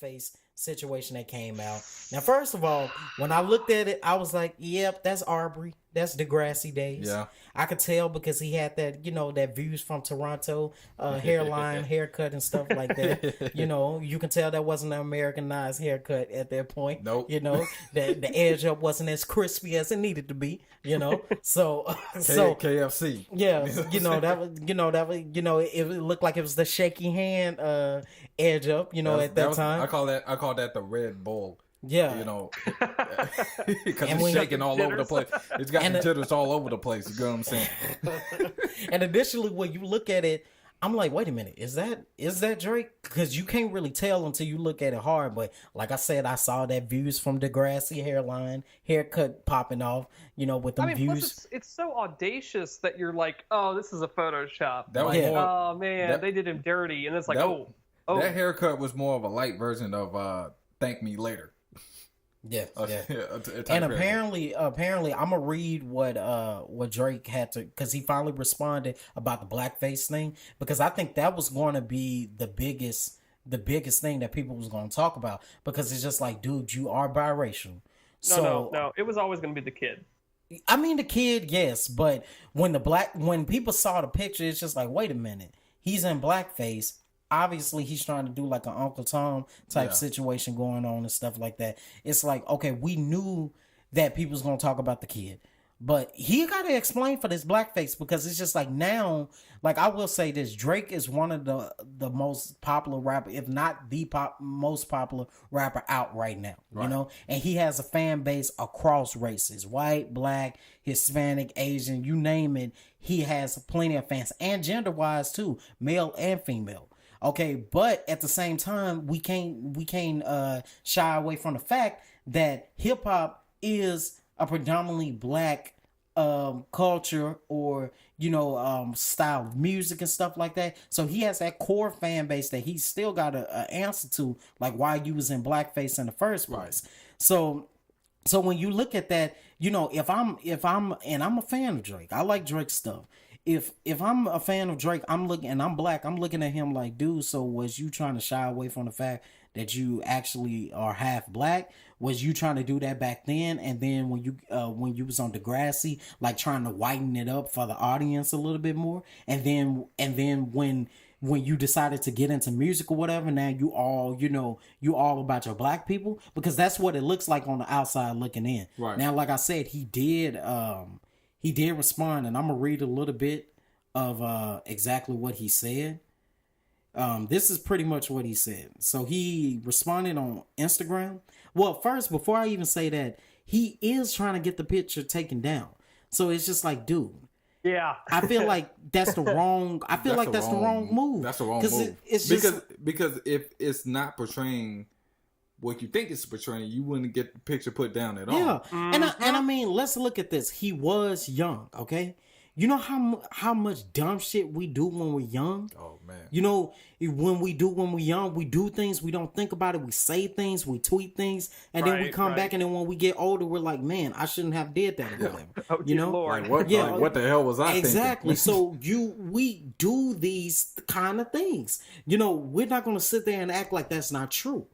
Blackface situation that came out. Now, first of all, when I looked at it, I was like, "Yep, that's Arbery. That's Degrassi days." Yeah. I could tell because he had that, that views from Toronto hairline, haircut, and stuff like that. You can tell that wasn't an Americanized haircut at that point. Nope. The edge up wasn't as crispy as it needed to be. So KFC. yeah, it looked like it was the shaky hand edge up. At that time. I call that the Red Bull. Yeah, because it's shaking all over the place. It's got the jitters all over the place. You know what I'm saying? And additionally, when you look at it, I'm like, wait a minute, is that Drake? Because you can't really tell until you look at it hard. But like I said, I saw that views from Degrassi haircut popping off. With them views. Plus it's so audacious that you're like, oh, this is a Photoshop. Oh man, they did him dirty, and it's like, that haircut was more of a light version of "Thank Me Later." Yeah. And apparently, I'm gonna read what Drake had to, because he finally responded about the blackface thing, because I think that was going to be the biggest thing that people was going to talk about, because it's just like, dude, you are biracial. No, it was always going to be the kid. I mean, the kid, yes, but when people saw the picture, it's just like, wait a minute, he's in blackface. Obviously, he's trying to do like an Uncle Tom type situation going on and stuff like that. It's like, okay, we knew that people was going to talk about the kid, but he got to explain for this blackface, because it's just like, now, like, I will say this, Drake is one of the most popular rapper, if not the most popular rapper out right now, and he has a fan base across races, white, black, Hispanic, Asian, you name it. He has plenty of fans, and gender-wise too, male and female. Okay, but at the same time, we can't shy away from the fact that hip hop is a predominantly black culture, or style of music and stuff like that. So he has that core fan base that he's still got a answer to, like why you was in blackface in the first place. Right. So when you look at that, if I'm and I'm a fan of Drake, I like Drake's stuff. If I'm a fan of Drake, I'm black, I'm looking at him like, dude, so was you trying to shy away from the fact that you actually are half black? Was you trying to do that back then? And then when you was on Degrassi, like trying to whiten it up for the audience a little bit more? And then when you decided to get into music or whatever, now you all about your black people? Because that's what it looks like on the outside looking in. Right. Now, like I said, he did respond, and I'm gonna read a little bit of exactly what he said. This is pretty much what he said. So he responded on Instagram. Well, first, before I even say that, he is trying to get the picture taken down. So it's just like, dude. Yeah. I feel like that's the wrong. I feel like that's the wrong move. That's the wrong move. It's because if it's not portraying what you think it's portraying, you wouldn't get the picture put down at all. Yeah, and I mean, let's look at this. He was young, okay? You know how much dumb shit we do when we're young? Oh, man. When we're young, we do things, we don't think about it, we say things, we tweet things, and then we come back, and then when we get older, we're like, man, I shouldn't have did that or whatever. Lord. Like, what the hell was I thinking? Exactly. So we do these kind of things. We're not going to sit there and act like that's not true.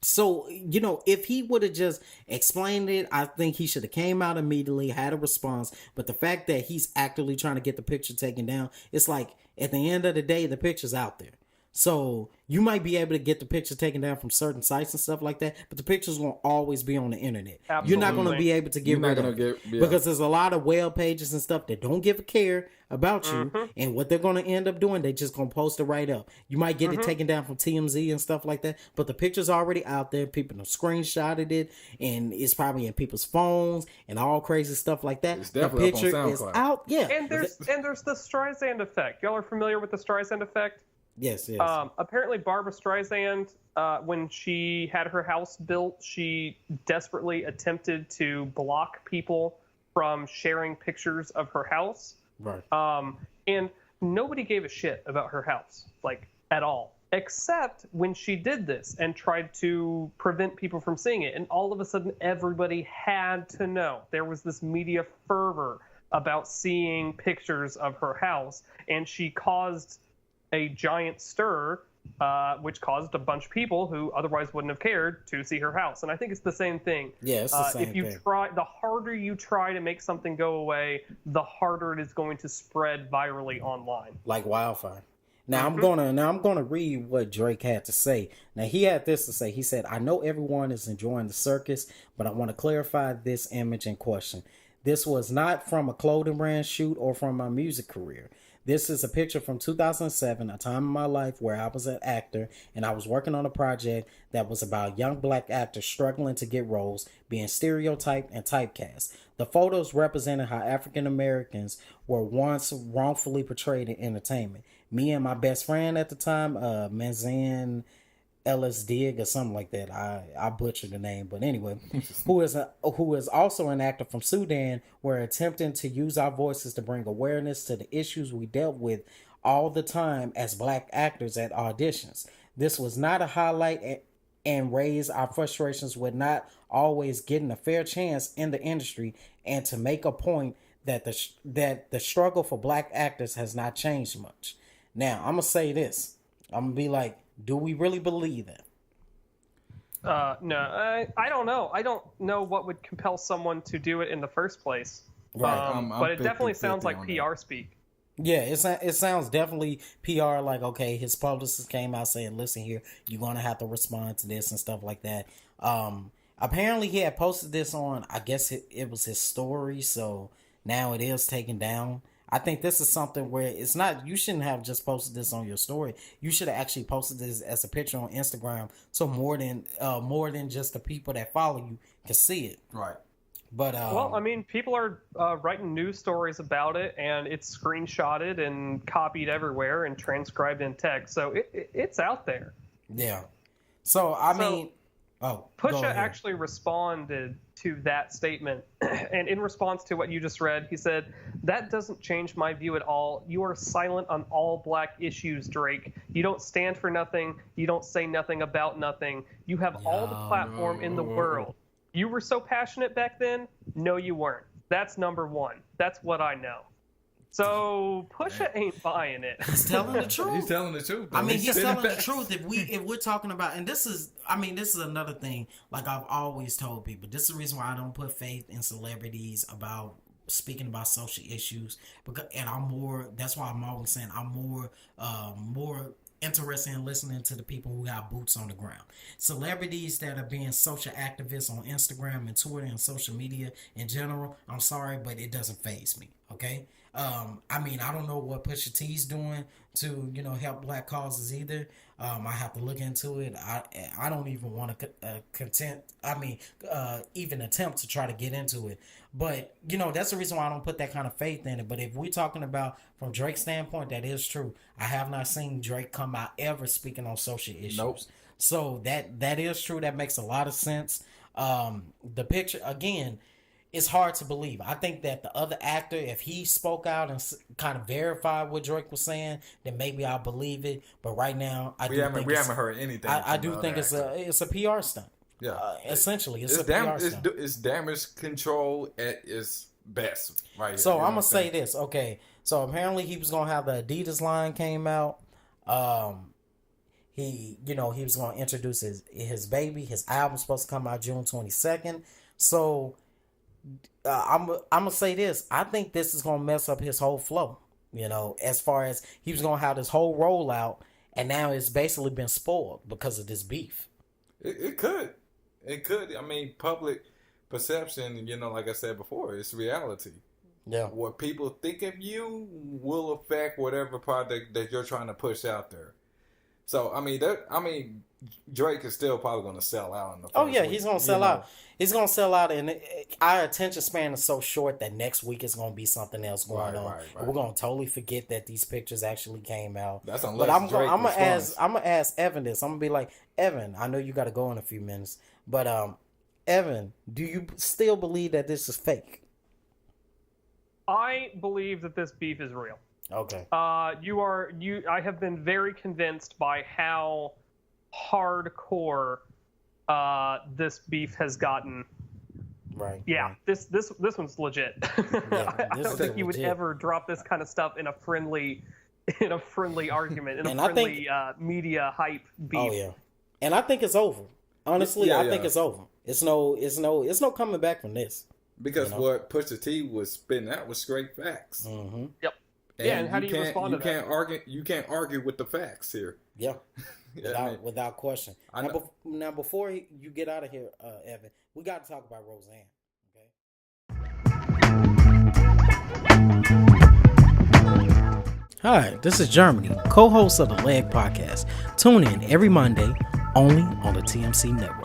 So, if he would have just explained it, I think he should have came out immediately, had a response. But the fact that he's actively trying to get the picture taken down, it's like, at the end of the day, the picture's out there. So you might be able to get the picture taken down from certain sites and stuff like that, but the picture's going to always be on the internet. Absolutely. You're not going to be able to get rid of it because there's a lot of web pages and stuff that don't give a care about you, and what they're going to end up doing, they just going to post it right up. You might get it taken down from TMZ and stuff like that, but the picture's already out there. People have screenshotted it, and it's probably in people's phones and all crazy stuff like that. It's definitely the picture is out. Yeah, and there's the Streisand effect. Y'all are familiar with the Streisand effect? Yes. Apparently, Barbra Streisand, when she had her house built, she desperately attempted to block people from sharing pictures of her house. Right. And nobody gave a shit about her house, like, at all, except when she did this and tried to prevent people from seeing it. And all of a sudden, everybody had to know. There was this media fervor about seeing pictures of her house, and she caused a giant stir which caused a bunch of people who otherwise wouldn't have cared to see her house. And I think it's the same thing. Yeah, it's the same if you thing. the harder you try to make something go away, the harder it is going to spread virally online. Like wildfire. Now I'm gonna read what Drake had to say. Now he had this to say. He said, "I know everyone is enjoying the circus, but I want to clarify this image in question. This was not from a clothing brand shoot or from my music career. This is a picture from 2007, a time in my life where I was an actor and I was working on a project that was about young black actors struggling to get roles, being stereotyped and typecast. The photos represented how African Americans were once wrongfully portrayed in entertainment. Me and my best friend at the time, Manzan Ellis Dig or something like that. I butchered the name, but anyway, who is also an actor from Sudan, were attempting to use our voices to bring awareness to the issues we dealt with all the time as black actors at auditions. This was not a highlight and raise our frustrations with not always getting a fair chance in the industry, and to make a point that the struggle for black actors has not changed much." Now, I'm going to say this. I'm going to be like, do we really believe that? No, I don't know. I don't know what would compel someone to do it in the first place. Right. But it definitely sounds like PR speak. Yeah, it sounds definitely PR, like, okay, his publicist came out saying, listen here, you're going to have to respond to this and stuff like that. Apparently he had posted this on, I guess it was his story, so now it is taken down. I think this is something where it's not, you shouldn't have just posted this on your story. You should have actually posted this as a picture on Instagram, so more than just the people that follow you can see it. Right. But well, I mean, people are writing news stories about it, and it's screenshotted and copied everywhere and transcribed in text, so it's out there. Yeah. So I mean, Pusha actually responded to that statement, and in response to what you just read, he said, "That doesn't change my view at all. You are silent on all black issues, Drake. You don't stand for nothing. You don't say nothing about nothing. You have all the platform in the world. You were so passionate back then? No, you weren't. That's number one. That's what I know." So Pusha ain't buying it. He's telling the truth. He's telling the truth. I mean, he's telling the truth. If we're talking about, and this is another thing. Like I've always told people, this is the reason why I don't put faith in celebrities about speaking about social issues. That's why I'm always saying I'm more interested in listening to the people who have boots on the ground. Celebrities that are being social activists on Instagram and Twitter and social media in general, I'm sorry, but it doesn't faze me. Okay. I mean, I don't know what Pusha T's doing to, help black causes either. I have to look into it. I don't even want to even attempt to try to get into it. But, that's the reason why I don't put that kind of faith in it. But if we're talking about from Drake's standpoint, that is true. I have not seen Drake come out ever speaking on social issues. Nope. So that is true. That makes a lot of sense. The picture, again, it's hard to believe. I think that the other actor, if he spoke out and kind of verified what Drake was saying, then maybe I'll believe it. But right now, we haven't heard anything. I do think it's a PR stunt. Yeah, essentially, it's a PR stunt. It's damage control at its best, right? So I'm gonna say this. Okay, so apparently he was gonna have the Adidas line came out. He was gonna introduce his baby. His album's supposed to come out June 22nd. So. I'm gonna say this. I think this is gonna mess up his whole flow. As far as he was gonna have this whole rollout, and now it's basically been spoiled because of this beef. It could. I mean, public perception. Like I said before, it's reality. Yeah. What people think of you will affect whatever product that you're trying to push out there. So Drake is still probably going to sell out in the first week. He's going to sell out. He's going to sell out, and our attention span is so short that next week is going to be something else going on. Right. We're going to totally forget that these pictures actually came out. That's unless but I'm going to ask Evan this. I'm going to be like, Evan, I know you got to go in a few minutes, but Evan, do you still believe that this is fake? I believe that this beef is real. Okay. I have been very convinced by how hardcore this beef has gotten. Right. Yeah. Right. This one's legit. Yeah, I don't think you would ever drop this kind of stuff in a friendly in a friendly argument, in And a I friendly media hype beef. Oh yeah, and I think it's over. Honestly, Yeah, I think it's over. It's no coming back from this. Because what Pusha T was spitting out was straight facts. Mm-hmm. Yep. And how do you respond to that? You can't argue with the facts here. Yeah, Yeah, without question. Now, before you get out of here, Evan, we got to talk about Roseanne. Okay. Hi, this is Germany, co-host of the Leg Podcast. Tune in every Monday, only on the TMC Network.